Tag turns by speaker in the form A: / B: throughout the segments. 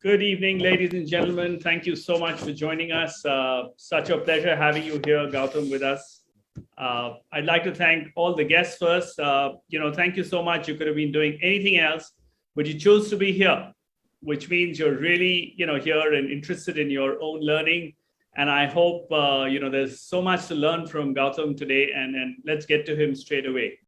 A: Good evening, ladies and gentlemen. Thank you so much for joining us. Such a pleasure having you here, Gautam, with us. I'd like to thank all the guests first. Thank you so much. You could have been doing anything else, but you chose to be here, which means you're really, here and interested in your own learning. And I hope, there's so much to learn from Gautam today, and let's get to him straight away.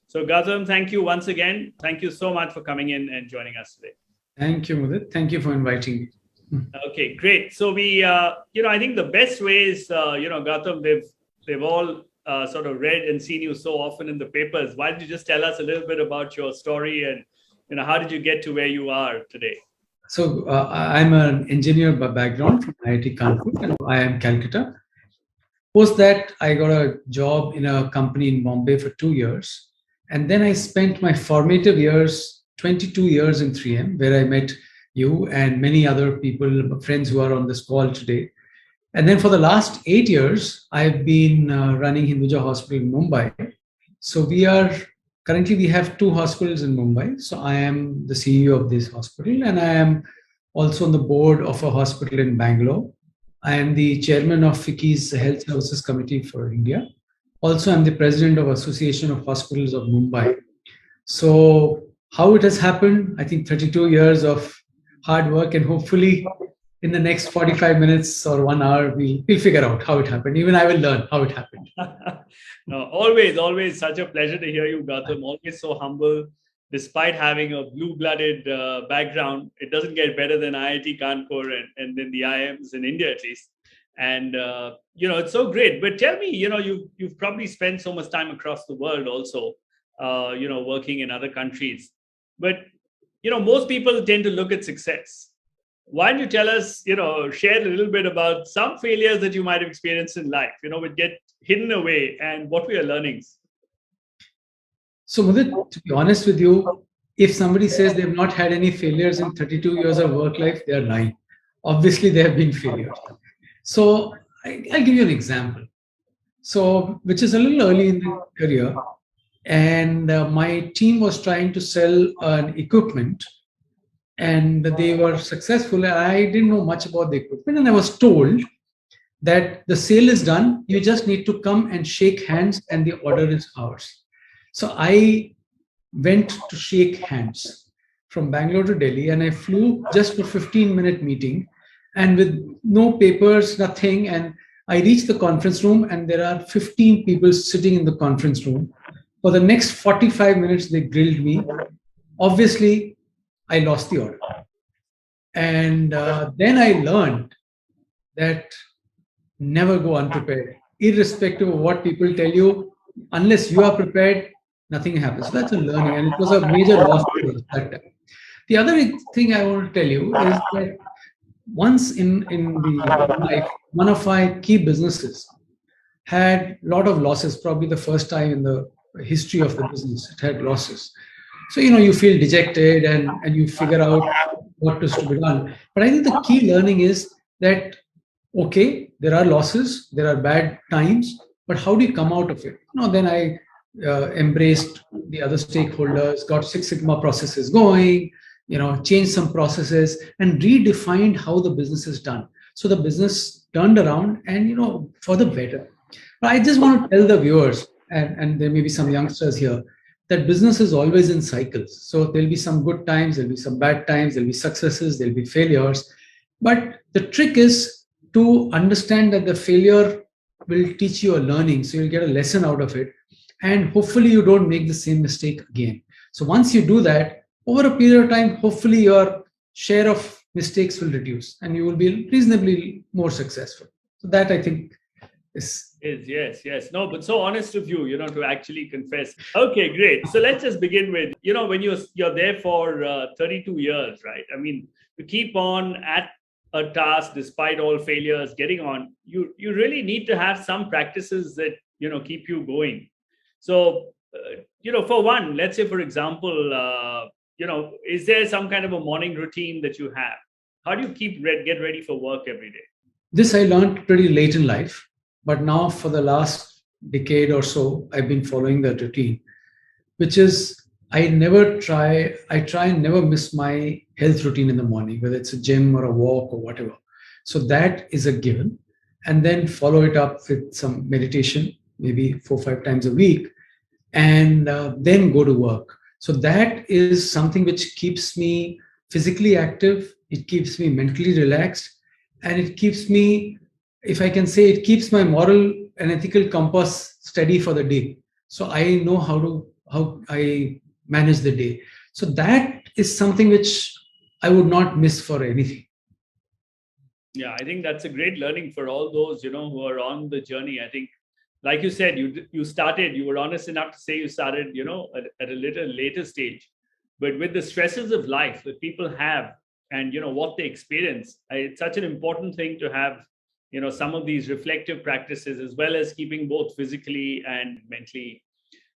A: So Gautam, thank you once again. Thank you so much for coming in and joining us today.
B: Thank you, Mudit. Thank you for inviting me.
A: Okay, great. So we, I think the best way is, Gautam, they've all sort of read and seen you so often in the papers. Why don't you just tell us a little bit about your story and, how did you get to where you are today?
B: So I'm an engineer by background from IIT Kanpur, and I am Calcutta. Post that, I got a job in a company in Bombay for 2 years. And then I spent my formative years, 22 years in 3M, where I met you and many other people, friends who are on this call today. And then for the last 8 years, I've been running Hinduja Hospital in Mumbai. So currently we have 2 hospitals in Mumbai. So I am the CEO of this hospital, and I am also on the board of a hospital in Bangalore. I am the chairman of FICCI's Health Services Committee for India. Also, I'm the president of Association of Hospitals of Mumbai. So how it has happened, I think 32 years of hard work, and hopefully in the next 45 minutes or 1 hour, we'll figure out how it happened. Even I will learn how it happened.
A: No, always such a pleasure to hear you, Gautam. Always so humble. Despite having a blue-blooded background, it doesn't get better than IIT Kanpur and then the IIMs in India, at least. And, it's so great. But tell me, you've probably spent so much time across the world also, working in other countries. But, most people tend to look at success. Why don't you tell us, share a little bit about some failures that you might have experienced in life, would get hidden away, and what were your learnings?
B: So, Mudit, to be honest with you, if somebody says they've not had any failures in 32 years of work life, they are lying. Obviously, there have been failures. So I'll give you an example. So, which is a little early in the career, and my team was trying to sell an equipment, and they were successful. And I didn't know much about the equipment, and I was told that the sale is done. You just need to come and shake hands, and the order is ours. So I went to shake hands from Bangalore to Delhi, and I flew just for 15-minute meeting, and with no papers, nothing. And I reached the conference room, and there are 15 people sitting in the conference room. For the next 45 minutes, they grilled me. Obviously, I lost the order. And then I learned that never go unprepared. Irrespective of what people tell you, unless you are prepared, nothing happens. So that's a learning, and it was a major loss at that time. The other thing I want to tell you is that once in the life, one of my key businesses had a lot of losses, probably the first time in the history of the business, it had losses. So, you feel dejected and you figure out what is to be done. But I think the key learning is that, okay, there are losses, there are bad times, but how do you come out of it? Then I embraced the other stakeholders, got Six Sigma processes going, changed some processes and redefined how the business is done. So the business turned around and, for the better. But I just want to tell the viewers, and there may be some youngsters here, that business is always in cycles. So there'll be some good times, there'll be some bad times, there'll be successes, there'll be failures. But the trick is to understand that the failure will teach you a learning. So you'll get a lesson out of it. And hopefully you don't make the same mistake again. So once you do that, over a period of time, hopefully your share of mistakes will reduce and you will be reasonably more successful. So that, I think, is
A: yes. No, but so honest of you, to actually confess. Okay, great. So let's just begin with, when you're there for 32 years, right? I mean, to keep on at a task despite all failures, getting on, you really need to have some practices that, keep you going. So, for one, let's say, for example, is there some kind of a morning routine that you have? How do you get ready for work every day?
B: This I learned pretty late in life, but now for the last decade or so, I've been following that routine, which is I try and never miss my health routine in the morning, whether it's a gym or a walk or whatever. So that is a given. And then follow it up with some meditation, maybe 4 or 5 times a week, and then go to work. So that is something which keeps me physically active, it keeps me mentally relaxed, and it keeps me, if I can say, it keeps my moral and ethical compass steady for the day. So I know how I manage the day. So that is something which I would not miss for anything.
A: Yeah, I think that's a great learning for all those, who are on the journey. I think, like you said, you were honest enough to say you started, at a little later stage. But with the stresses of life that people have, and what they experience, it's such an important thing to have, some of these reflective practices, as well as keeping both physically and mentally.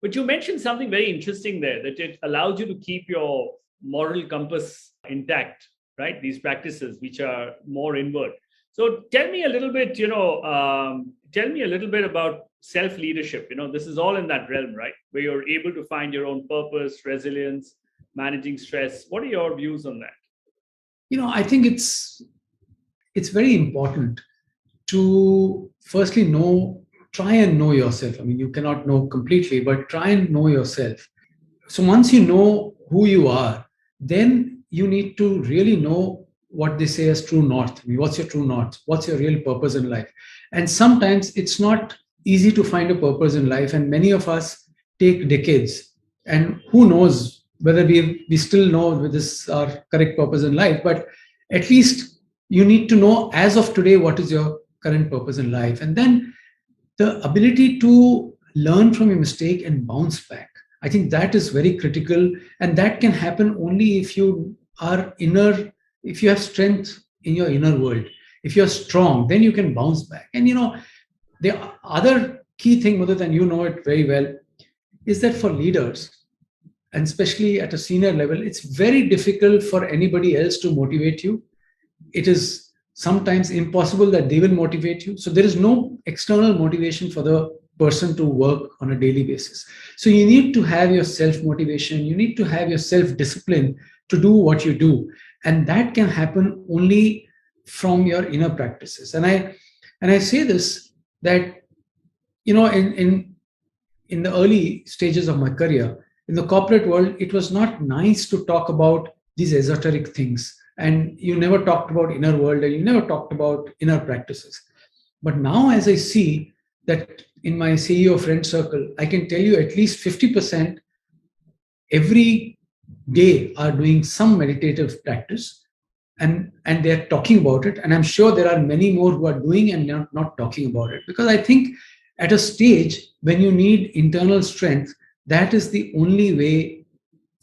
A: But you mentioned something very interesting there, that it allows you to keep your moral compass intact, right? These practices, which are more inward. So tell me a little bit, tell me a little bit about self leadership. This is all in that realm, right? Where you're able to find your own purpose, resilience, managing stress. What are your views on that?
B: I think it's very important to firstly try and know yourself. I mean, you cannot know completely, but try and know yourself. So once you know who you are, then you need to really know what they say as true north. I mean, what's your true north? What's your real purpose in life? And sometimes it's not easy to find a purpose in life, and many of us take decades. And who knows whether we still know this is our correct purpose in life, but at least you need to know as of today what is your current purpose in life. And then the ability to learn from a mistake and bounce back, I think that is very critical. And that can happen only if you are if you have strength in your inner world. If you're strong, then you can bounce back. And the other key thing, Mudit, and you know it very well, is that for leaders, and especially at a senior level, it's very difficult for anybody else to motivate you. It is sometimes impossible that they will motivate you. So there is no external motivation for the person to work on a daily basis. So you need to have your self motivation, you need to have your self discipline to do what you do. And that can happen only from your inner practices. And I say this, that in the early stages of my career in the corporate world, it was not nice to talk about these esoteric things, and you never talked about inner world, and you never talked about inner practices. But now, as I see that in my CEO friend circle, I can tell you at least 50% every day are doing some meditative practice, and they're talking about it. And I'm sure there are many more who are doing and not talking about it, because I think at a stage when you need internal strength, that is the only way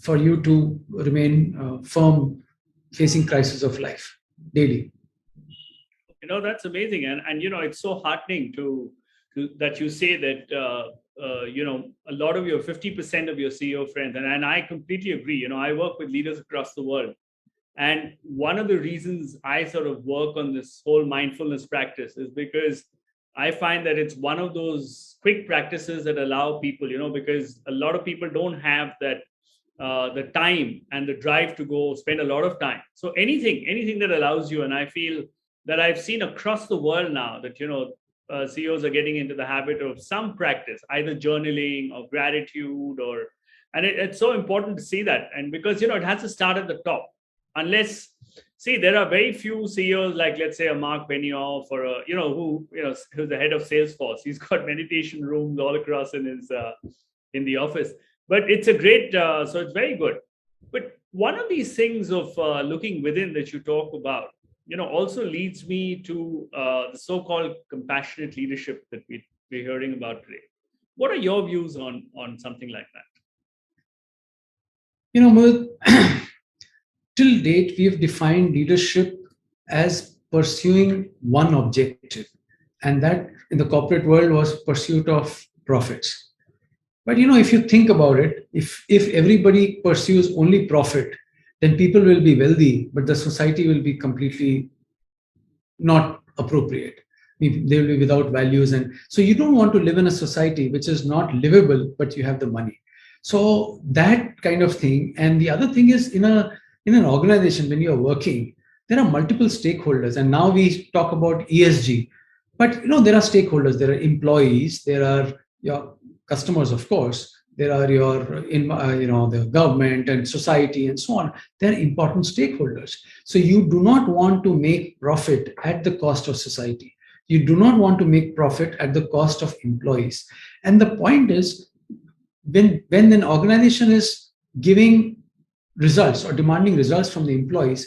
B: for you to remain firm facing crisis of life daily.
A: That's amazing. And it's so heartening to that you say that, a lot of your 50% of your CEO friends, and I completely agree. I work with leaders across the world. And one of the reasons I sort of work on this whole mindfulness practice is because I find that it's one of those quick practices that allow people, because a lot of people don't have that the time and the drive to go spend a lot of time. So anything that allows you, and I feel that I've seen across the world now that CEOs are getting into the habit of some practice, either journaling or gratitude, and it's so important to see that. And because it has to start at the top. Unless, see, there are very few CEOs, like let's say a Mark Benioff, or who's the head of Salesforce. He's got meditation rooms all across in the office. But it's a great, so it's very good. But one of these things of looking within that you talk about, also leads me to the so-called compassionate leadership that we're hearing about today. What are your views on something like that?
B: Mohit, till date, we have defined leadership as pursuing one objective, and that in the corporate world was pursuit of profits. But if you think about it, if everybody pursues only profit, then people will be wealthy, but the society will be completely not appropriate. They will be without values, and so you don't want to live in a society which is not livable, but you have the money. So that kind of thing. And the other thing is, in a in an organization, when you're working, there are multiple stakeholders. And now we talk about ESG, but there are stakeholders. There are employees. There are your customers, of course. There are your, the government and society and so on. They're important stakeholders. So you do not want to make profit at the cost of society. You do not want to make profit at the cost of employees. And the point is, when an organization is giving results or demanding results from the employees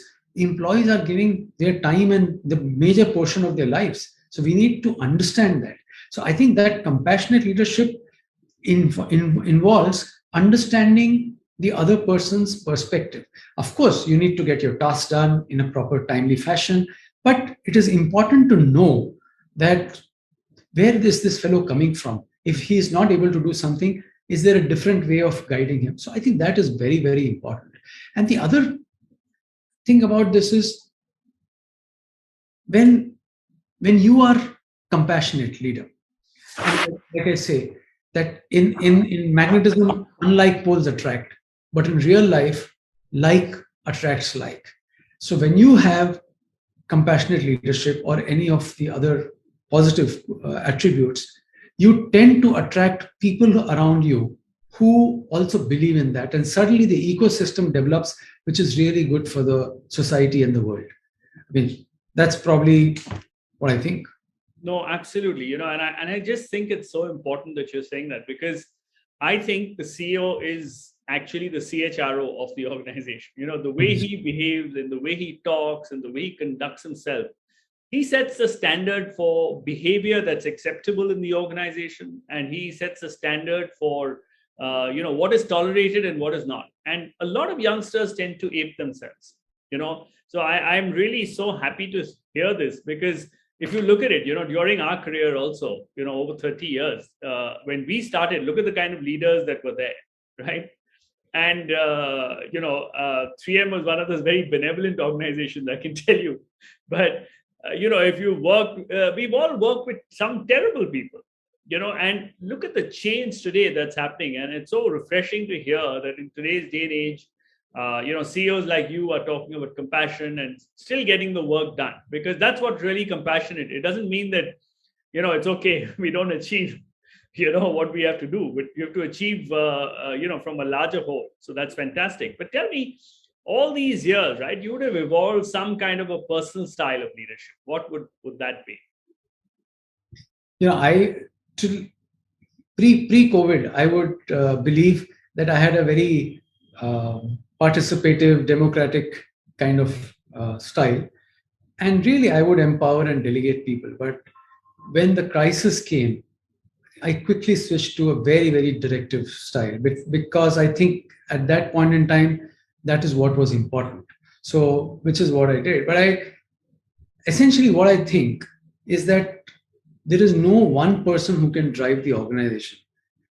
B: are giving their time and the major portion of their lives. So we need to understand that. So I think that compassionate leadership involves understanding the other person's perspective. Of course, you need to get your tasks done in a proper, timely fashion, but it is important to know that where is this fellow coming from? If he is not able to do something, is there a different way of guiding him? So I think that is very, very important. And the other thing about this is, when you are compassionate leader, like I say, that in magnetism, unlike poles attract, but in real life, like attracts like. So when you have compassionate leadership or any of the other positive attributes, you tend to attract people around you who also believe in that. And suddenly the ecosystem develops, which is really good for the society and the world. I mean, that's probably what I think.
A: No, absolutely. And I just think it's so important that you're saying that, because I think the CEO is actually the CHRO of the organization. The way he behaves and the way he talks and the way he conducts himself, he sets the standard for behavior that's acceptable in the organization, and he sets a standard for what is tolerated and what is not. And a lot of youngsters tend to ape themselves. So I'm really so happy to hear this, because if you look at it, during our career also, over 30 years, when we started, look at the kind of leaders that were there, right? And 3M was one of those very benevolent organizations, I can tell you. But if you work, we've all worked with some terrible people, and look at the change today that's happening. And it's so refreshing to hear that in today's day and age, CEOs like you are talking about compassion and still getting the work done, because that's what really compassionate. It doesn't mean that, it's okay, we don't achieve, what we have to do, but you have to achieve, from a larger whole. So that's fantastic. But tell me, all these years, right, you would have evolved some kind of a personal style of leadership. What would that be?
B: Pre-COVID, I would believe that I had a very participative, democratic kind of style. And really, I would empower and delegate people. But when the crisis came, I quickly switched to a very, very directive style, because I think at that point in time, that is what was important. So, which is what I did. But essentially what I think is that there is no one person who can drive the organization.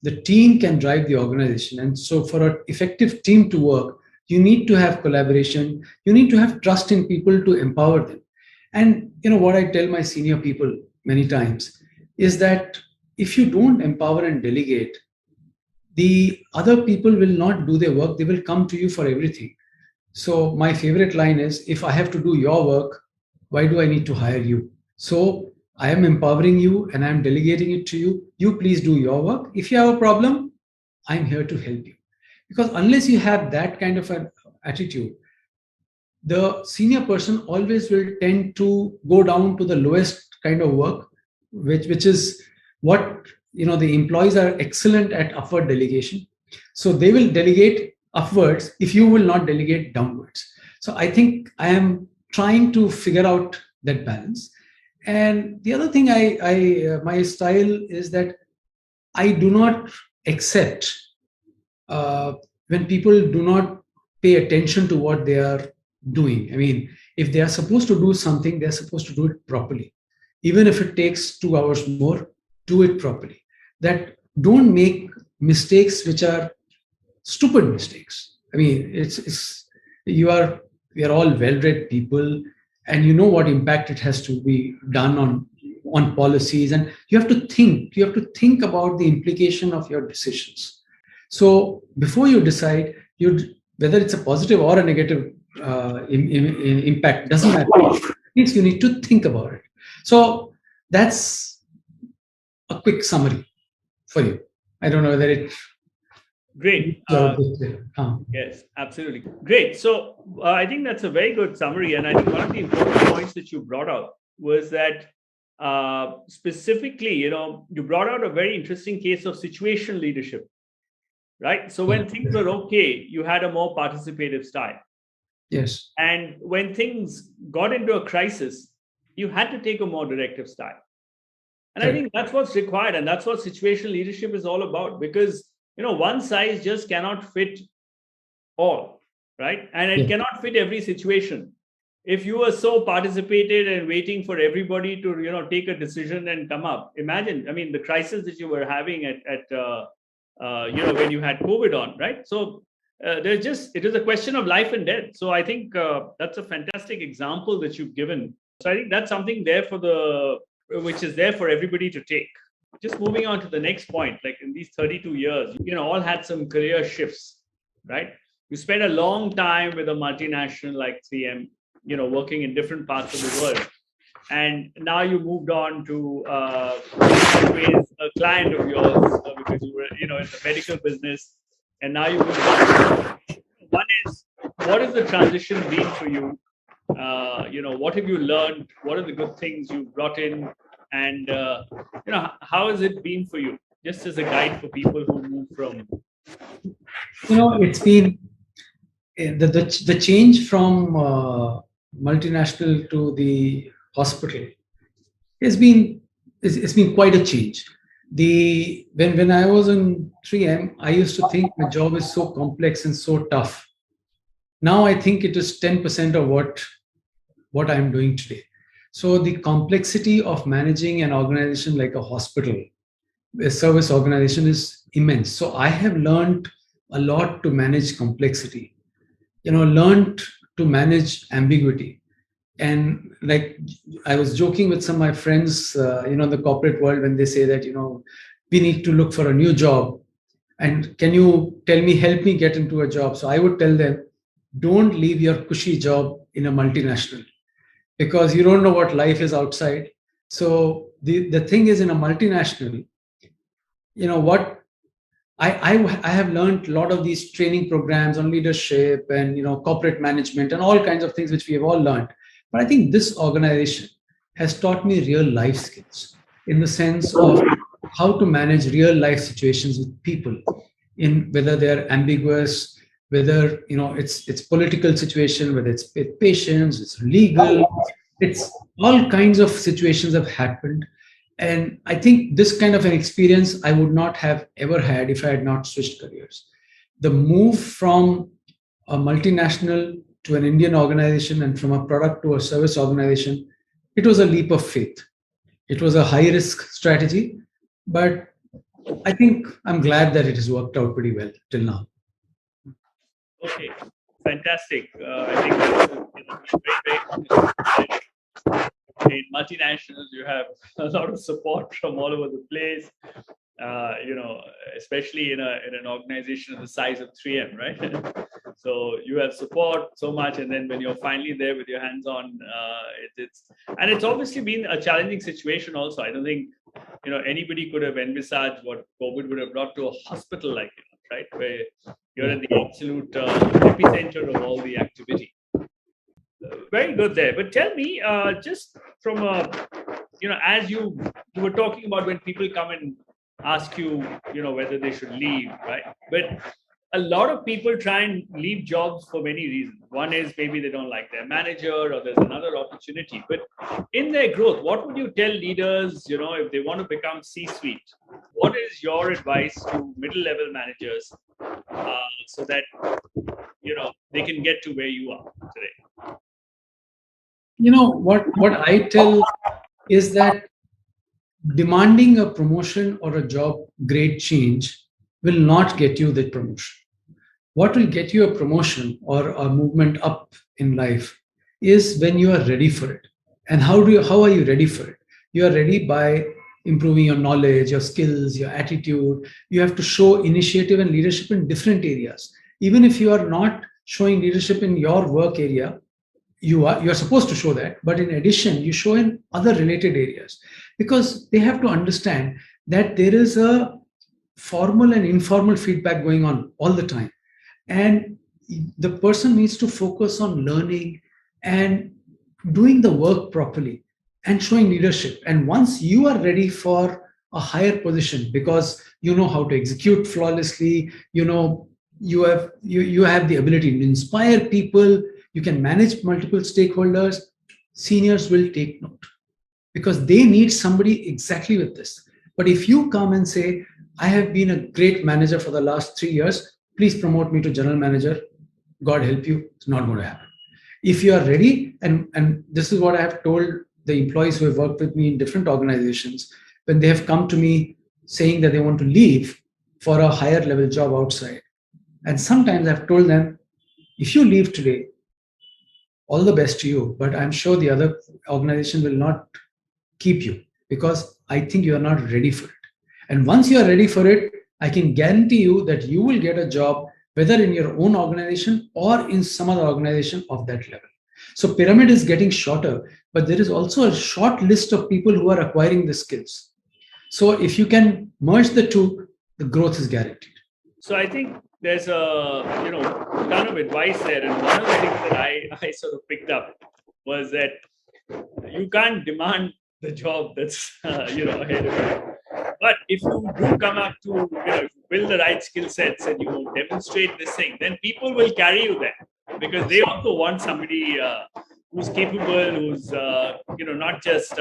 B: The team can drive the organization. And so for an effective team to work, you need to have collaboration. You need to have trust in people to empower them. And what I tell my senior people many times is that if you don't empower and delegate, the other people will not do their work. They will come to you for everything. So my favorite line is, if I have to do your work, why do I need to hire you? So I am empowering you and I'm delegating it to you. You please do your work. If you have a problem, I'm here to help you. Because unless you have that kind of an attitude, the senior person always will tend to go down to the lowest kind of work, which is what, the employees are excellent at upward delegation. So they will delegate upwards if you will not delegate downwards. So I think I am trying to figure out that balance. And the other thing, my style is that I do not accept when people do not pay attention to what they are doing. I mean, if they are supposed to do something, they're supposed to do it properly. Even if it takes 2 hours more, do it properly. That don't make mistakes which are stupid mistakes. I mean, we are all well-read people, and you know what impact it has to be done on policies, and you have to think about the implication of your decisions. So before you decide, whether it's a positive or a negative impact, doesn't matter. At least you need to think about it. So that's a quick summary for you. I don't know whether it.
A: Great.
B: Uh,
A: Yes, absolutely. Great. So I think that's a very good summary. And I think one of the important points that you brought out was that specifically, you brought out a very interesting case of situational leadership, right? So when things were okay, you had a more participative style.
B: Yes.
A: And when things got into a crisis, you had to take a more directive style. And I think that's what's required. And that's what situational leadership is all about, because, one size just cannot fit all, right? And it cannot fit every situation. If you were so participated and waiting for everybody to take a decision and come up, imagine, I mean, the crisis that you were having when you had COVID on, right? So it is a question of life and death. So I think that's a fantastic example that you've given. So I think that's something which is there for everybody to take. Just moving on to the next point, like in these 32 years, all had some career shifts, right? You spent a long time with a multinational like 3M, working in different parts of the world. And now you moved on to always a client of yours because you were, in the medical business. And now you moved on. One is, what has the transition been for you? What have you learned? What are the good things you brought in? And, how has it been for you? Just as a guide for people who move from.
B: It's been the change from multinational to the hospital it's been quite a change. When I was in 3M, I used to think my job is so complex and so tough. Now I think it is 10% of what I'm doing today. So the complexity of managing an organization like a hospital, a service organization, is immense. So I have learned a lot to manage complexity. Learned to manage ambiguity. And like I was joking with some of my friends, in the corporate world, when they say that, we need to look for a new job. And can you help me get into a job? So I would tell them, don't leave your cushy job in a multinational, because you don't know what life is outside. So the thing is, in a multinational, what I have learned a lot of these training programs on leadership and corporate management and all kinds of things which we have all learned. But I think this organization has taught me real life skills, in the sense of how to manage real life situations with people, in whether they're ambiguous, whether it's political situation, whether it's patients, it's legal, it's all kinds of situations have happened. And I think this kind of an experience I would not have ever had if I had not switched careers. The move from a multinational to an Indian organization, and from a product to a service organization, it was a leap of faith. It was a high risk strategy, but I think I'm glad that it has worked out pretty well till now.
A: Okay, fantastic. I think that's very in multinationals, you have a lot of support from all over the place. Especially in an organization of the size of 3M, right? So you have support so much, and then when you're finally there with your hands on, it's obviously been a challenging situation. Also, I don't think anybody could have envisaged what COVID would have brought to a hospital like it, right, where you're at the absolute epicenter of all the activity. Very good there. But tell me, just from as you were talking about when people come and ask you, whether they should leave, right? But a lot of people try and leave jobs for many reasons. One is maybe they don't like their manager, or there's another opportunity. But in their growth, what would you tell leaders, if they want to become C-suite? What is your advice to middle-level managers so that, they can get to where you are today?
B: What I tell is that demanding a promotion or a job grade change will not get you the promotion. What will get you a promotion or a movement up in life is when you are ready for it. And how are you ready for it? You are ready by improving your knowledge, your skills, your attitude. You have to show initiative and leadership in different areas. Even if you are not showing leadership in your work area, you're supposed to show that, but in addition you show in other related areas, because they have to understand that there is a formal and informal feedback going on all the time, and the person needs to focus on learning and doing the work properly and showing leadership. And once you are ready for a higher position, because you know how to execute flawlessly, you have the ability to inspire people, you can manage multiple stakeholders, seniors will take note, because they need somebody exactly with this. But if you come and say, I have been a great manager for the last 3 years, please promote me to general manager, God help you, it's not going to happen. If you are ready, and this is what I have told the employees who have worked with me in different organizations, when they have come to me saying that they want to leave for a higher level job outside. And sometimes I've told them, if you leave today, all the best to you, but I'm sure the other organization will not keep you, because I think you are not ready for it. And once you are ready for it, I can guarantee you that you will get a job, whether in your own organization or in some other organization of that level. So pyramid is getting shorter, but there is also a short list of people who are acquiring the skills. So if you can merge the two, the growth is guaranteed.
A: So I think there's a ton of advice there, and one of the things that I sort of picked up was that you can't demand the job that's ahead of you. But if you do come up to if you build the right skill sets and you demonstrate this thing, then people will carry you there, because they also want somebody who's capable, who's not just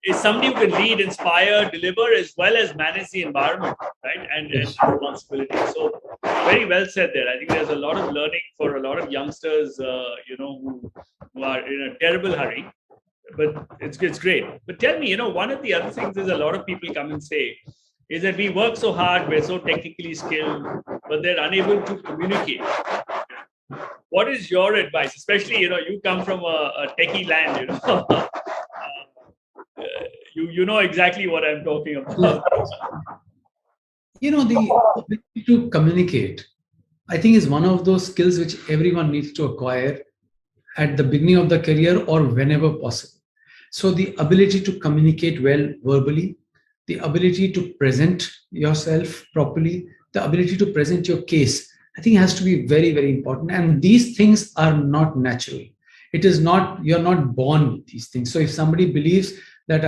A: is somebody who can lead, inspire, deliver, as well as manage the environment, right? And responsibility. So very well said there. I think there's a lot of learning for a lot of youngsters, who are in a terrible hurry. But it's great. But tell me, one of the other things is a lot of people come and say is that we work so hard, we're so technically skilled, but they're unable to communicate. What is your advice? Especially, you come from a techie land, you know exactly what I'm talking about.
B: The ability to communicate, I think, is one of those skills which everyone needs to acquire at the beginning of the career or whenever possible. So the ability to communicate well verbally, the ability to present yourself properly, the ability to present your case, I think has to be very, very important. And these things are not natural. It is not, you're not born with these things. So if somebody believes that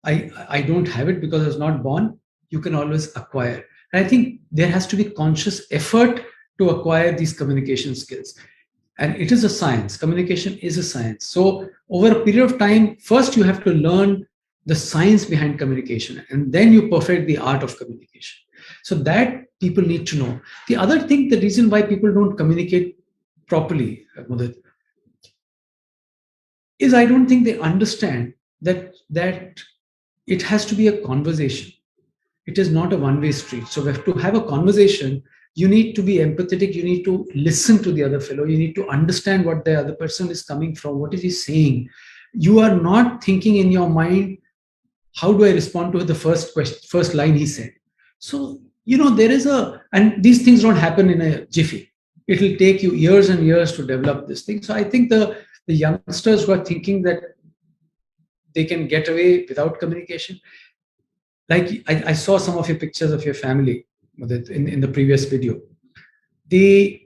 B: I don't have it because I was not born, you can always acquire. And I think there has to be conscious effort to acquire these communication skills. And it is a science. Communication is a science. So over a period of time, first you have to learn the science behind communication, and then you perfect the art of communication. So that people need to know. The other thing, the reason why people don't communicate properly, Mudit, is I don't think they understand that it has to be a conversation. It is not a one-way street. So to have a conversation, you need to be empathetic. You need to listen to the other fellow. You need to understand what the other person is coming from. What is he saying? You are not thinking in your mind, how do I respond to the first line he said? So, there is and these things don't happen in a jiffy. It will take you years and years to develop this thing. So I think the youngsters who are thinking that they can get away without communication, like I saw some of your pictures of your family in the previous video. The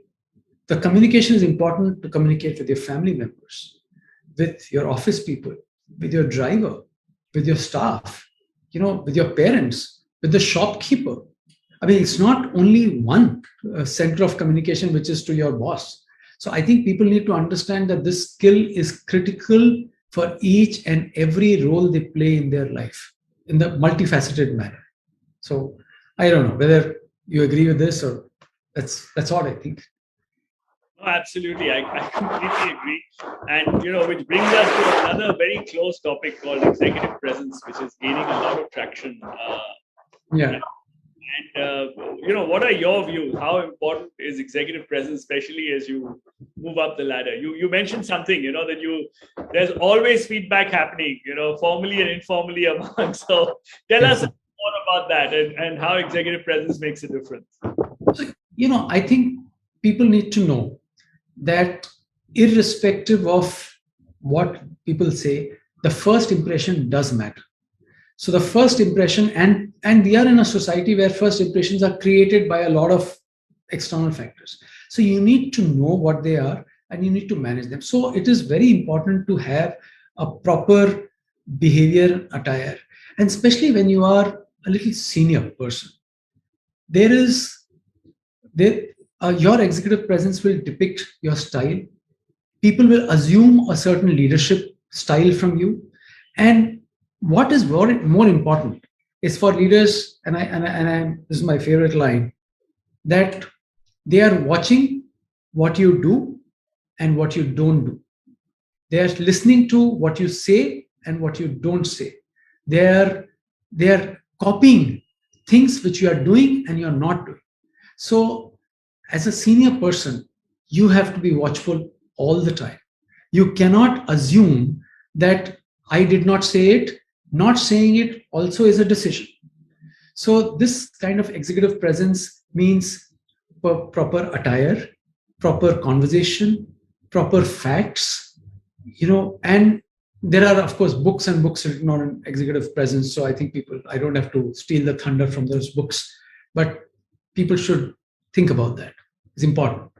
B: communication is important to communicate with your family members, with your office people, with your driver, with your staff, with your parents, with the shopkeeper. I mean, it's not only one center of communication, which is to your boss. So I think people need to understand that this skill is critical for each and every role they play in their life in the multifaceted manner. So I don't know whether you agree with this, or that's all I think.
A: No, absolutely. I completely agree. And, which brings us to another very close topic called executive presence, which is gaining a lot of traction.
B: Yeah.
A: And, what are your views? How important is executive presence, especially as you move up the ladder? You mentioned something, that there's always feedback happening, formally and informally among. So tell us more about that and how executive presence makes a difference.
B: So, I think people need to know that irrespective of what people say, the first impression does matter. So the first impression, and we are in a society where first impressions are created by a lot of external factors. So you need to know what they are and you need to manage them. So it is very important to have a proper behavior attire, and especially when you are a little senior person. There is there Your executive presence will depict your style. People will assume a certain leadership style from you, and what is more important is for leaders, this is my favorite line, that they are watching what you do and what you don't do. They are listening to what you say and what you don't say. They are they are copying things which you are doing and you're not doing. So as a senior person, you have to be watchful all the time. You cannot assume that I did not say it. Not saying it also is a decision. So this kind of executive presence means proper attire, proper conversation, proper facts, and there are of course books and books written on executive presence. So I think I don't have to steal the thunder from those books, but people should think about that. It's important.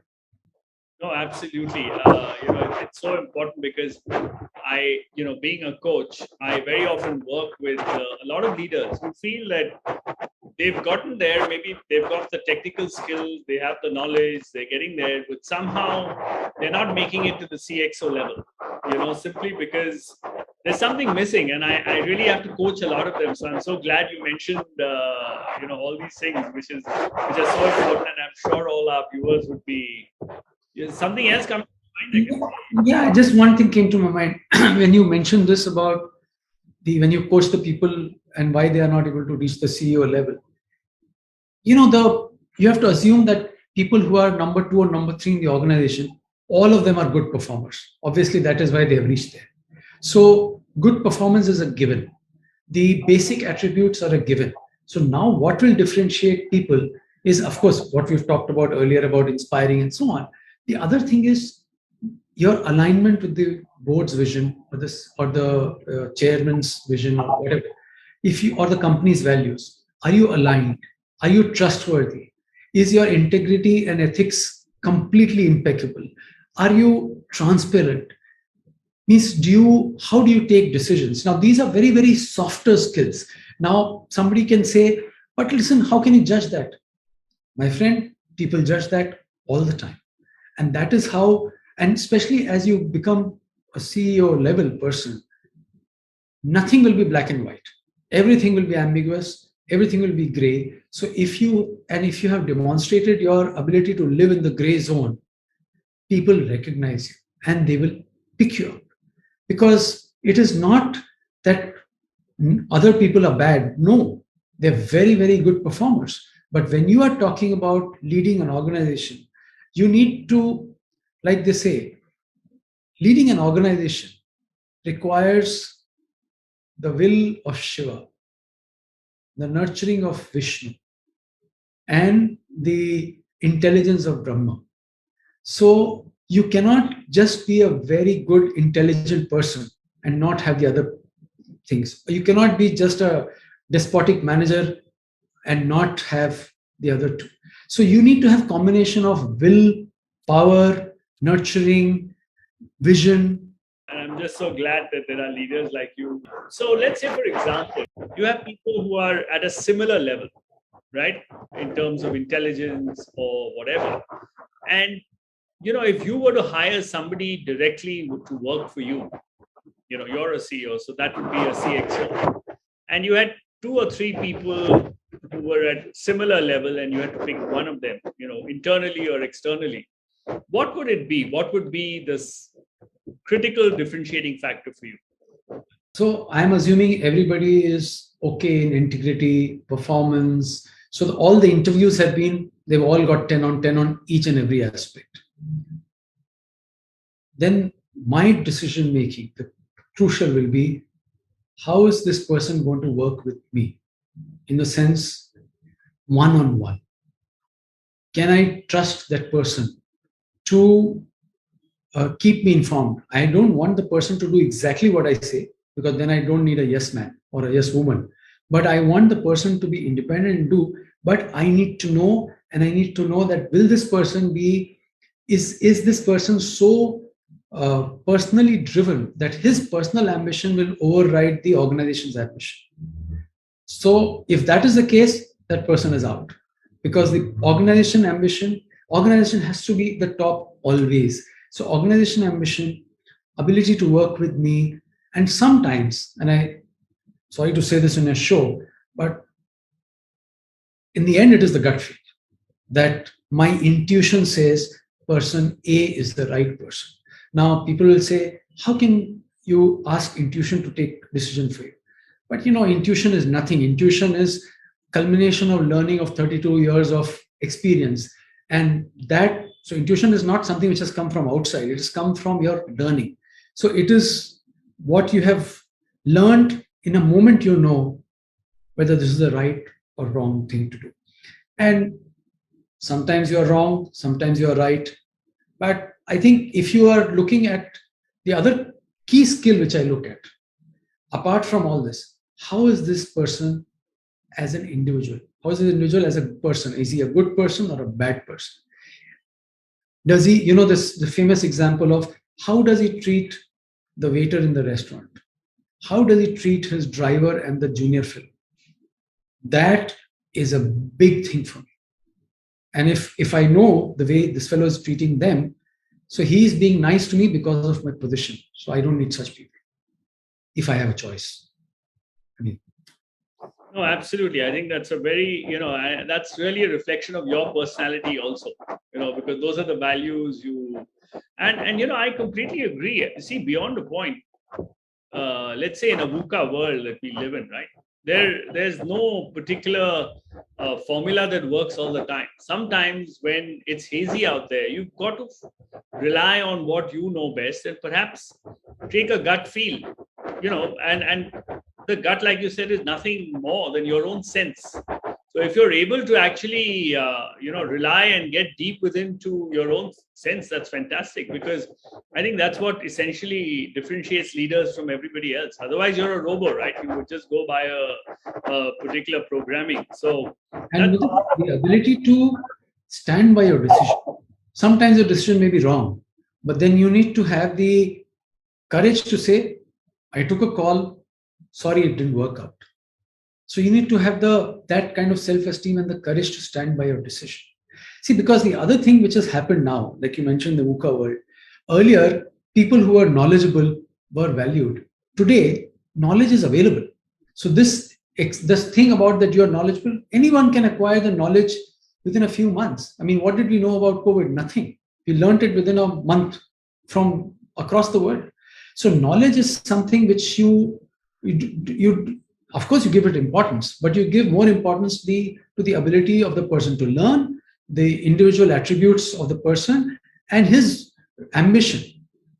A: No, absolutely. It's so important because being a coach, I very often work with a lot of leaders who feel that they've gotten there. Maybe they've got the technical skills, they have the knowledge, they're getting there, but somehow they're not making it to the CXO level, simply because there's something missing. And I really have to coach a lot of them. So I'm so glad you mentioned, all these things, which are so important. And I'm sure all our viewers would be, something else coming to mind, I guess.
B: Yeah, just one thing came to my mind when you mentioned this about when you coach the people and why they are not able to reach the CEO level. You have to assume that people who are number 2 or number 3 in the organization, all of them are good performers. Obviously, that is why they have reached there. So good performance is a given. The basic attributes are a given. So now what will differentiate people is, of course, what we've talked about earlier about inspiring and so on. The other thing is your alignment with the board's vision or the chairman's vision or whatever. If you or the company's values, are you aligned? Are you trustworthy? Is your integrity and ethics completely impeccable? Are you transparent? Means how do you take decisions? Now these are very, very softer skills. Now somebody can say, but listen, how can you judge that? My friend, people judge that all the time. And that is how, and especially as you become a CEO level person, nothing will be black and white. Everything will be ambiguous, everything will be gray. So if you have demonstrated your ability to live in the gray zone, people recognize you and they will pick you up. Because it is not that other people are bad. No, they're very, very good performers. But when you are talking about leading an organization, you need to, like they say, leading an organization requires the will of Shiva, the nurturing of Vishnu, and the intelligence of Brahma. So you cannot just be a very good, intelligent person and not have the other things. You cannot be just a despotic manager and not have the other two. So you need to have combination of will, power, nurturing, vision.
A: And I'm just so glad that there are leaders like you. So let's say, for example, you have people who are at a similar level, right, in terms of intelligence or whatever. And if you were to hire somebody directly to work for you, you're a CEO, so that would be a CXO, and you had 2 or 3 people who were at similar level, and you had to pick one of them, internally or externally. What would it be? What would be this critical differentiating factor for you?
B: So I'm assuming everybody is okay in integrity, performance. So all the interviews they've all got 10 on 10 on each and every aspect. Then my decision making, the crucial will be, how is this person going to work with me? In the sense, one on one. can I trust that person to keep me informed? I don't want the person to do exactly what I say, because then I don't need a yes man or a yes woman. But I want the person to be independent and do. But I need to know, and I need to know that will this person be, is this person so personally driven that his personal ambition will override the organization's ambition? So if that is the case, that person is out, because the organization has to be the top always. So organization ambition, ability to work with me, and sometimes, and I sorry to say this in a show, but in the end, it is the gut feel that my intuition says person A is the right person. Now people will say, how can you ask intuition to take decision for you? But intuition is nothing. Intuition is culmination of learning of 32 years of experience. And that, so intuition is not something which has come from outside. It has come from your learning. So it is what you have learned in a moment, whether this is the right or wrong thing to do. And sometimes you're wrong, sometimes you're right. But I think if you are looking at the other key skill which I look at, apart from all this, how is this person as an individual? How is this individual as a person? Is he a good person or a bad person? Does he, this the famous example of how does he treat the waiter in the restaurant? How does he treat his driver and the junior fellow? That is a big thing for me. And if I know the way this fellow is treating them, so he is being nice to me because of my position. So I don't need such people if I have a choice. I mean,
A: No, absolutely. I think that's a very, that's really a reflection of your personality also, because those are the values you, and I completely agree. See, beyond the point, let's say in a VUCA world that we live in, right? There's no particular formula that works all the time. Sometimes when it's hazy out there, you've got to rely on what you know best and perhaps take a gut feel, and the gut, like you said, is nothing more than your own sense. So if you're able to actually, rely and get deep within to your own sense, that's fantastic, because I think that's what essentially differentiates leaders from everybody else. Otherwise, you're a robo, right? You would just go by a particular programming. So
B: and
A: that's
B: with the ability to stand by your decision. Sometimes your decision may be wrong, but then you need to have the courage to say, I took a call, sorry, it didn't work out. So you need to have that kind of self-esteem and the courage to stand by your decision. See, because the other thing which has happened now, like you mentioned, the VUCA world, earlier, people who were knowledgeable were valued. Today, knowledge is available. So this thing about that you're knowledgeable, anyone can acquire the knowledge within a few months. I mean, what did we know about COVID? Nothing. We learned it within a month from across the world. So knowledge is something which you of course you give it importance, but you give more importance to the ability of the person to learn, the individual attributes of the person, and his ambition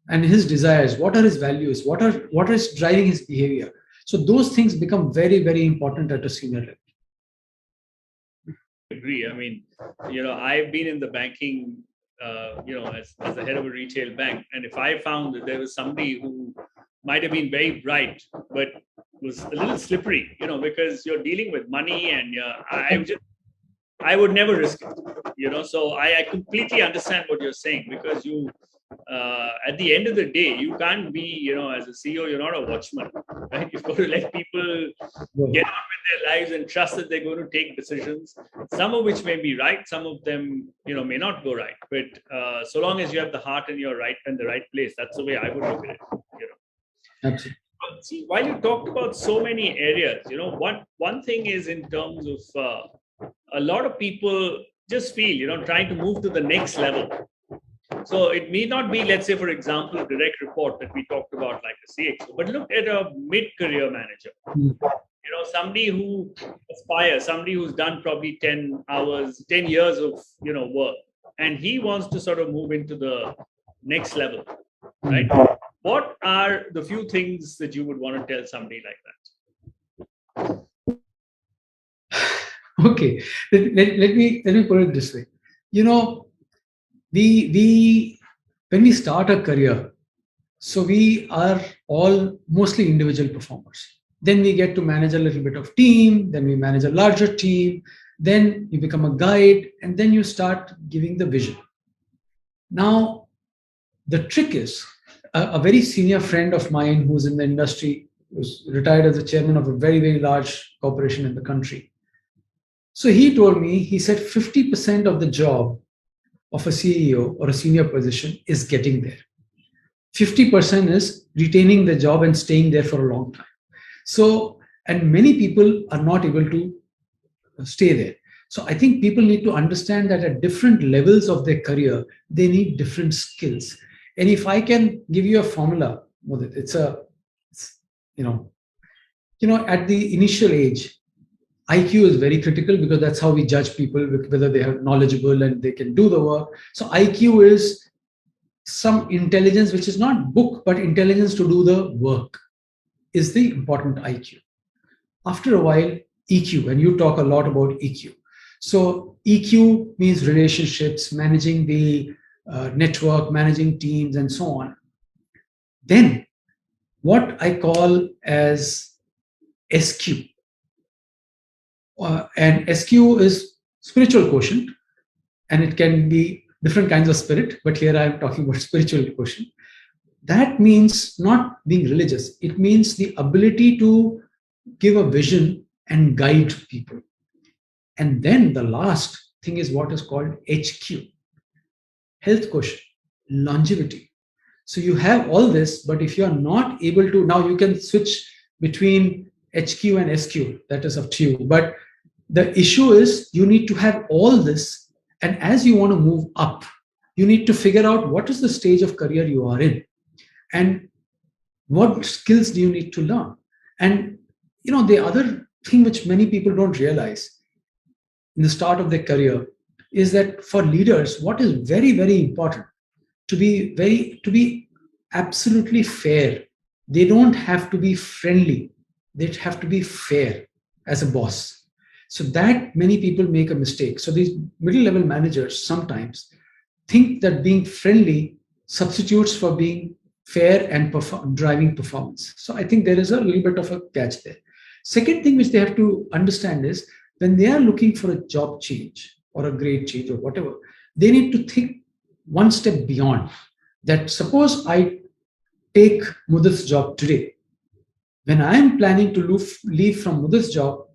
B: and his desires. What are his values? What is driving his behavior? So those things become very, very important at a senior level.
A: agree. I mean, I've been in the banking, as the head of a retail bank, and if I found that there was somebody who might have been very bright, but was a little slippery, because you're dealing with money, and I would never risk it, So I completely understand what you're saying, because at the end of the day, you can't be, as a CEO, you're not a watchman, right? You've got to let people get on with their lives and trust that they're going to take decisions, some of which may be right, some of them, may not go right. But so long as you have the heart and you're right in the right place, that's the way I would look at it.
B: Absolutely.
A: See, while you talked about so many areas, one thing is in terms of a lot of people just feel, trying to move to the next level. So it may not be, let's say, for example, a direct report that we talked about, like a CXO, but look at a mid-career manager. Somebody who aspires, somebody who's done probably 10 hours, 10 years of, work, and he wants to sort of move into the next level, right? What are the few things that you would want to tell somebody like that?
B: Okay, let me put it this way. You know, we when we start a career, so we are all mostly individual performers. Then we get to manage a little bit of team, then we manage a larger team, then you become a guide, and then you start giving the vision. Now, the trick is a very senior friend of mine who's in the industry, who's retired as a chairman of a very, very large corporation in the country. So he told me, he said 50% of the job of a CEO or a senior position is getting there. 50% is retaining the job and staying there for a long time. So, and many people are not able to stay there. So I think people need to understand that at different levels of their career, they need different skills. And if I can give you a formula, Mudit, it's, at the initial age, IQ is very critical because that's how we judge people whether they are knowledgeable and they can do the work. So IQ is some intelligence which is not book, but intelligence to do the work is the important IQ. After a while, EQ, and you talk a lot about EQ. So EQ means relationships, managing the network, managing teams, and so on. Then what I call as SQ. And SQ is spiritual quotient, and it can be different kinds of spirit, but here I am talking about spiritual quotient. That means not being religious, it means the ability to give a vision and guide people. And then the last thing is what is called HQ, health quotient, longevity. So you have all this, but if you are not able to, now you can switch between HQ and SQ, that is up to you. But the issue is you need to have all this. And as you want to move up, you need to figure out what is the stage of career you are in and what skills do you need to learn. And the other thing which many people don't realize in the start of their career is that for leaders, what is very, very important to be absolutely fair. They don't have to be friendly. They have to be fair as a boss. So that many people make a mistake. So these middle level managers sometimes think that being friendly substitutes for being fair and driving performance. So I think there is a little bit of a catch there. Second thing which they have to understand is when they are looking for a job change or a grade change or whatever, they need to think one step beyond that. Suppose I take Mudit's job today. When I am planning to leave from Mudit's job,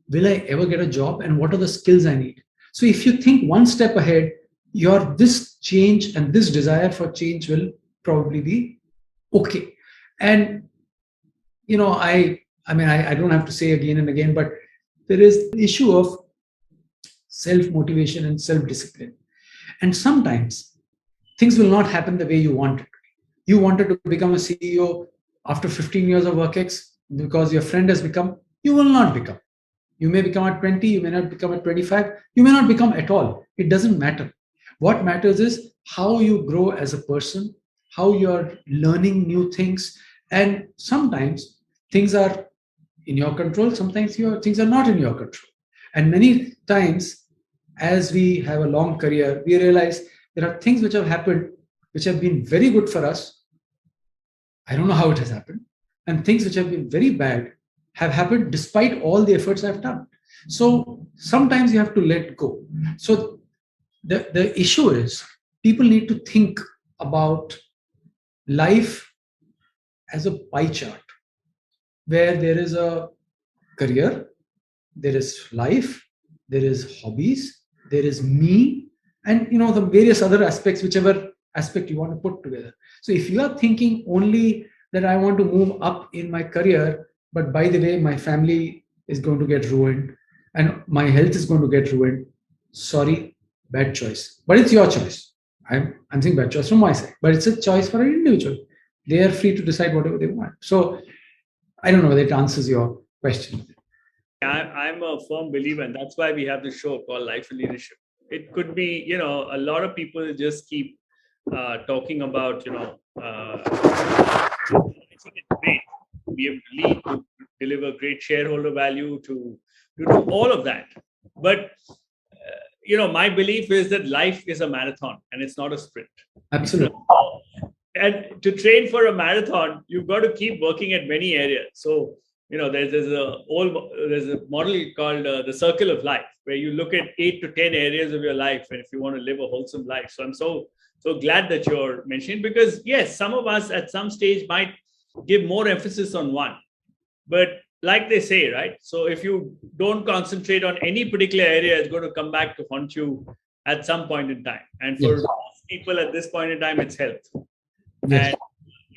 B: will I ever get a job and what are the skills I need? So if you think one step ahead, your this change and this desire for change will probably be okay. And I don't have to say again and again, but there is the issue of self-motivation and self-discipline. And sometimes things will not happen the way you want it. You wanted to become a CEO after 15 years of WorkX because your friend has become, you will not become. You may become at 20, you may not become at 25, you may not become at all. It doesn't matter. What matters is how you grow as a person, how you're learning new things. And sometimes things are in your control, sometimes things are not in your control. And many times, as we have a long career, we realize there are things which have happened which have been very good for us. I don't know how it has happened. And things which have been very bad have happened despite all the efforts I've done. So sometimes you have to let go. So the issue is people need to think about life as a pie chart where there is a career, there is life, there is hobbies, there is me, and the various other aspects, whichever aspect you want to put together. So if you are thinking only that I want to move up in my career, but by the way, my family is going to get ruined and my health is going to get ruined, sorry, bad choice. But it's your choice. I'm saying bad choice from my side, but it's a choice for an individual. They are free to decide whatever they want. So I don't know whether it answers your question.
A: I'm a firm believer, and that's why we have the show called Life and Leadership. It could be, a lot of people just keep talking about, I think it's great to be able to lead, to deliver great shareholder value, to do all of that. But my belief is that life is a marathon and it's not a sprint.
B: Absolutely.
A: And to train for a marathon, you've got to keep working at many areas. So, there's a model called the circle of life, where you look at 8 to 10 areas of your life, and if you want to live a wholesome life. So I'm so glad that you're mentioning, because yes, some of us at some stage might give more emphasis on one, but like they say, right? So if you don't concentrate on any particular area, it's going to come back to haunt you at some point in time. And for most people at this point in time, it's health.
B: Yes.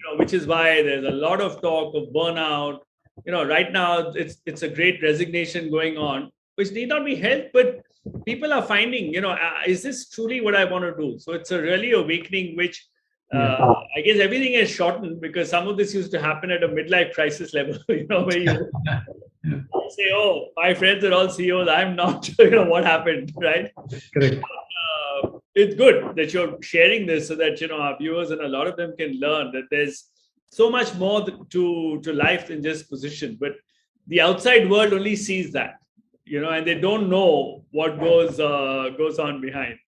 A: And which is why there's a lot of talk of burnout. Right now it's a great resignation going on, which need not be health, but people are finding, is this truly what I want to do? So it's a really awakening, which I guess everything has shortened, because some of this used to happen at a midlife crisis level, where you say, oh, my friends are all CEOs, I'm not, what happened, right?
B: Correct.
A: It's good that you're sharing this, so that our viewers and a lot of them can learn that there's so much more to life than just position. But the outside world only sees that, and they don't know what goes on behind.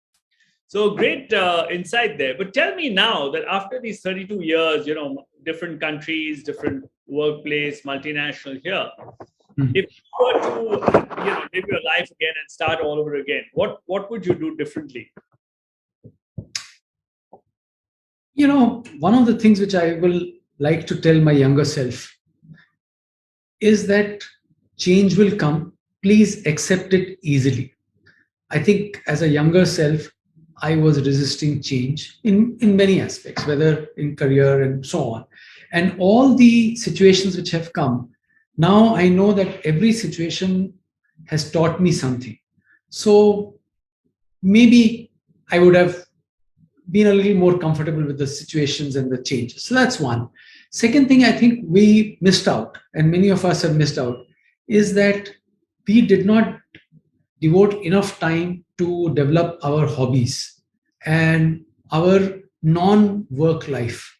A: So great insight there. But tell me now that after these 32 years, different countries, different workplace, multinational here, if you were to live your life again and start all over again, what would you do differently?
B: One of the things which I will like to tell my younger self is that change will come. Please accept it easily. I think as a younger self, I was resisting change in many aspects, whether in career and so on. And all the situations which have come, now I know that every situation has taught me something. So maybe I would have been a little more comfortable with the situations and the changes. So that's one. Second thing I think we missed out, and many of us have missed out, is that we did not devote enough time to develop our hobbies and our non-work life.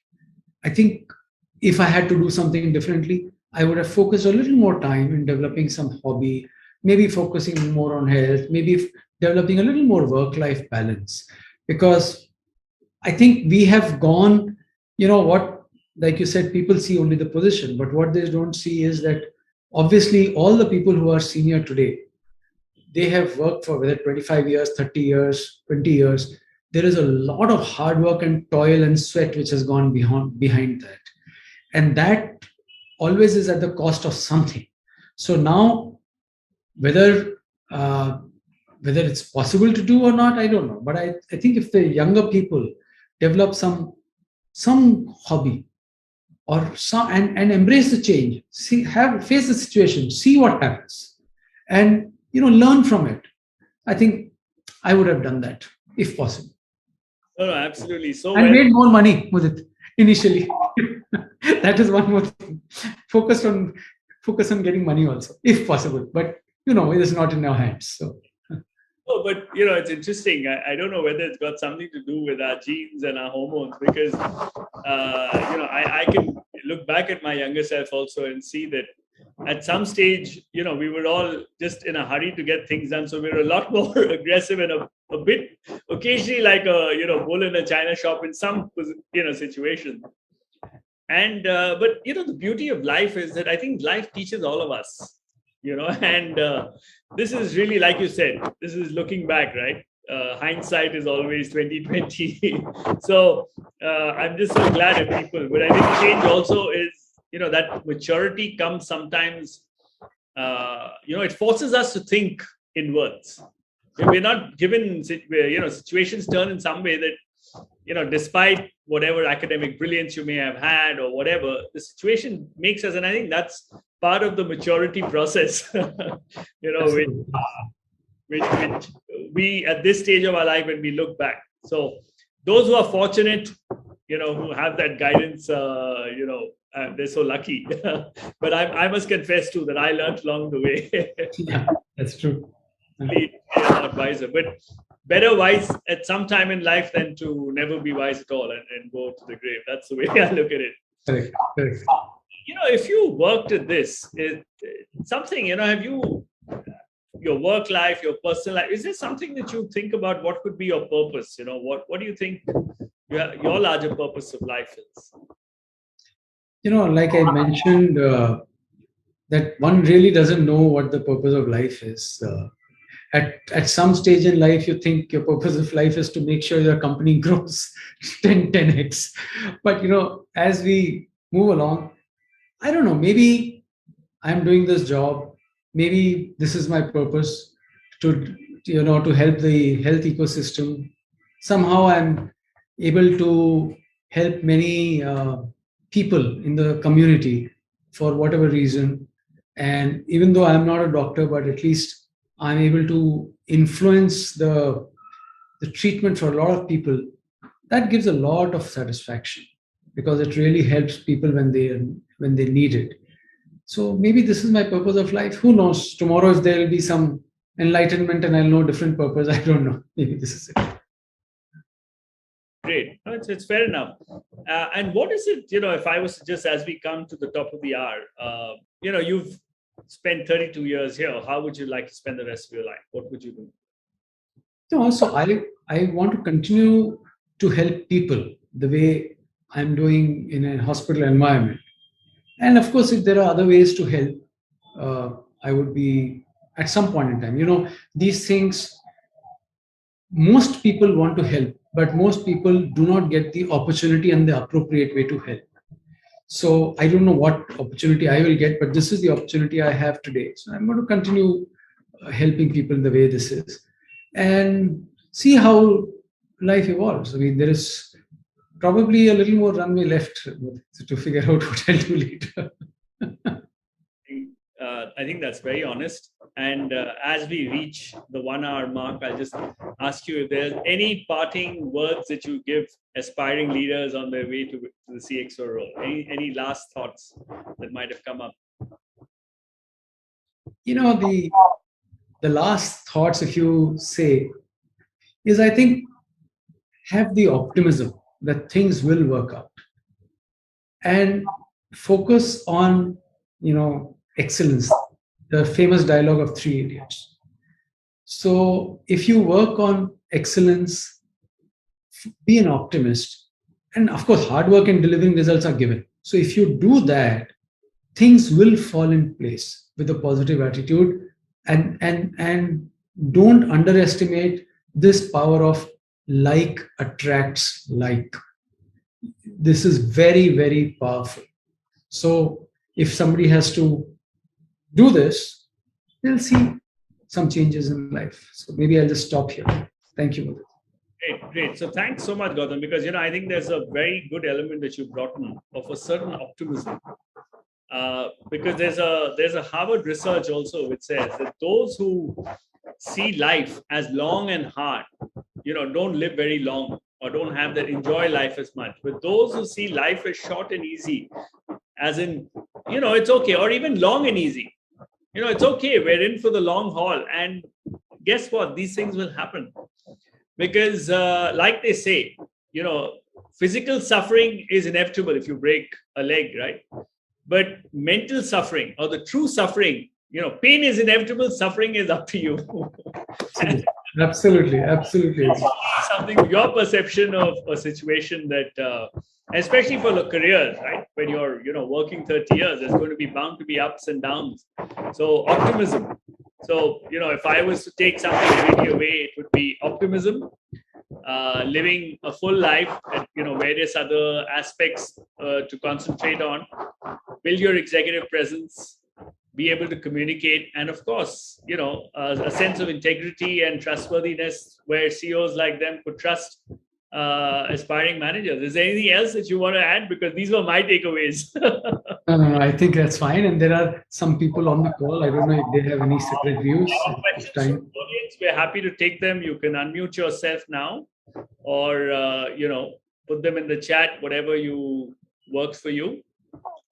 B: I think if I had to do something differently, I would have focused a little more time in developing some hobby, maybe focusing more on health, maybe developing a little more work-life balance. Because I think we have gone, what, like you said, people see only the position, but what they don't see is that obviously all the people who are senior today, they have worked for whether 25 years, 30 years, 20 years. There is a lot of hard work and toil and sweat which has gone behind that. And that always is at the cost of something. So now, whether it's possible to do or not, I don't know. But I think if the younger people develop some hobby or some and embrace the change, face the situation, see what happens, and learn from it, I think I would have done that if possible.
A: No, absolutely. So
B: I made more money with it initially. That is one more thing. Focus on getting money also, if possible. But it is not in our hands. So.
A: Oh, but it's interesting. I don't know whether it's got something to do with our genes and our hormones, because I can look back at my younger self also and see that at some stage, we were all just in a hurry to get things done. So we were a lot more aggressive and a bit occasionally like a bull in a china shop in some situations. And but the beauty of life is that I think life teaches all of us. And this is really, like you said, this is looking back, right? Hindsight is always 2020. So I'm just so glad at people. But I think change also is, that maturity comes sometimes. It forces us to think inwards. We're not given, situations turn in some way that, despite whatever academic brilliance you may have had or whatever, the situation makes us, and I think that's part of the maturity process, which we at this stage of our life, when we look back. So those who are fortunate, who have that guidance, they're so lucky. But I must confess too that I learned along the way.
B: Yeah, that's true.
A: Not wiser, but better wise at some time in life than to never be wise at all and go to the grave. That's the way I look at it.
B: Correct.
A: If you worked at this, something, have you your work life, your personal life, is there something that you think about what could be your purpose? What do you think your larger purpose of life is?
B: Like I mentioned, that one really doesn't know what the purpose of life is. At some stage in life, you think your purpose of life is to make sure your company grows 10x. But as we move along, I don't know, maybe I'm doing this job. Maybe this is my purpose to to help the health ecosystem. Somehow I'm able to help many people in the community for whatever reason. And even though I'm not a doctor, but at least I'm able to influence the treatment for a lot of people. That gives a lot of satisfaction because it really helps people when they need it. So maybe this is my purpose of life. Who knows? Tomorrow, if there will be some enlightenment and I'll know different purpose, I don't know. Maybe this is it.
A: Great. No, it's fair enough. And what is it, if I was to just, as we come to the top of the hour, you've spent 32 years here. How would you like to spend the rest of your life? What would you do?
B: So I want to continue to help people the way I'm doing in a hospital environment. And of course, if there are other ways to help, I would be at some point in time. These things, most people want to help, but most people do not get the opportunity and the appropriate way to help. So I don't know what opportunity I will get, but this is the opportunity I have today. So I'm going to continue helping people the way this is and see how life evolves. I mean, there is probably a little more runway left to figure out what I'll do later.
A: I think that's very honest. And as we reach the 1 hour mark, I'll just ask you if there's any parting words that you give aspiring leaders on their way to the CXO role. Any last thoughts that might have come up?
B: The last thoughts, if you say, is I think have the optimism that things will work out and focus on excellence, the famous dialogue of Three Idiots. So if you work on excellence, be an optimist, and of course hard work and delivering results are given. So if you do that, things will fall in place with a positive attitude, and don't underestimate this power of like attracts like. This is very, very powerful. So if somebody has to do this, they'll see some changes in life. So maybe I'll just stop here. Thank you, Mudit.
A: Great. So thanks so much, Gautam, because I think there's a very good element that you've brought in of a certain optimism. Because there's a Harvard research also which says that those who see life as long and hard, don't live very long or don't have that enjoy life as much. But those who see life as short and easy, as in, it's okay, or even long and easy, it's okay. We're in for the long haul. And guess what? These things will happen. Because like they say, physical suffering is inevitable if you break a leg, right? But mental suffering or the true suffering, pain is inevitable. Suffering is up to you.
B: Absolutely.
A: Something, your perception of a situation that, especially for the careers, right? When you're, working 30 years, there's going to be bound to be ups and downs. So optimism. So, if I was to take something really away, it would be optimism, living a full life and, various other aspects to concentrate on, build your executive presence, be able to communicate, and of course, a sense of integrity and trustworthiness where CEOs like them could trust aspiring managers. Is there anything else that you want to add? Because these were my takeaways.
B: No, I think that's fine. And there are some people on the call. I don't know if they have any separate views.
A: We're happy to take them. You can unmute yourself now, or put them in the chat, whatever works for you.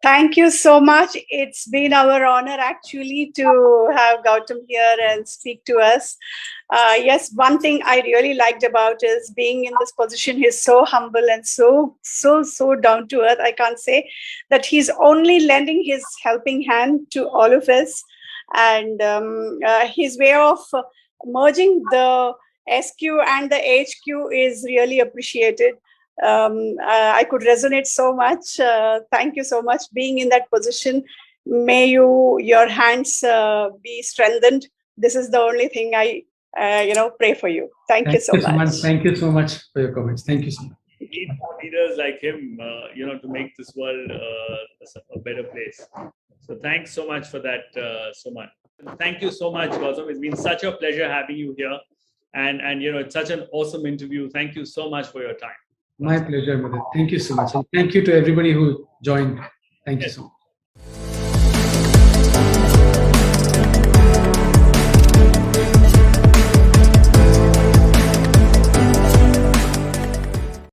C: Thank you so much. It's been our honor actually to have Gautam here and speak to us. Yes, one thing I really liked about is being in this position. He's so humble and so down to earth. I can't say that he's only lending his helping hand to all of us. and his way of merging the SQ and the HQ is really appreciated. I could resonate so much. Thank you so much. Being in that position, may your hands be strengthened. This is the only thing I pray for you. Thank you so much.
B: Thank you so much for your comments. Thank you so much.
A: We need more leaders like him, to make this world a better place. So thanks so much for that, Suman. Thank you so much, Gautam. It's been such a pleasure having you here, and it's such an awesome interview. Thank you so much for your time.
B: My pleasure, Mudit. Thank you so much, and thank you to everybody who joined. Thank you so much.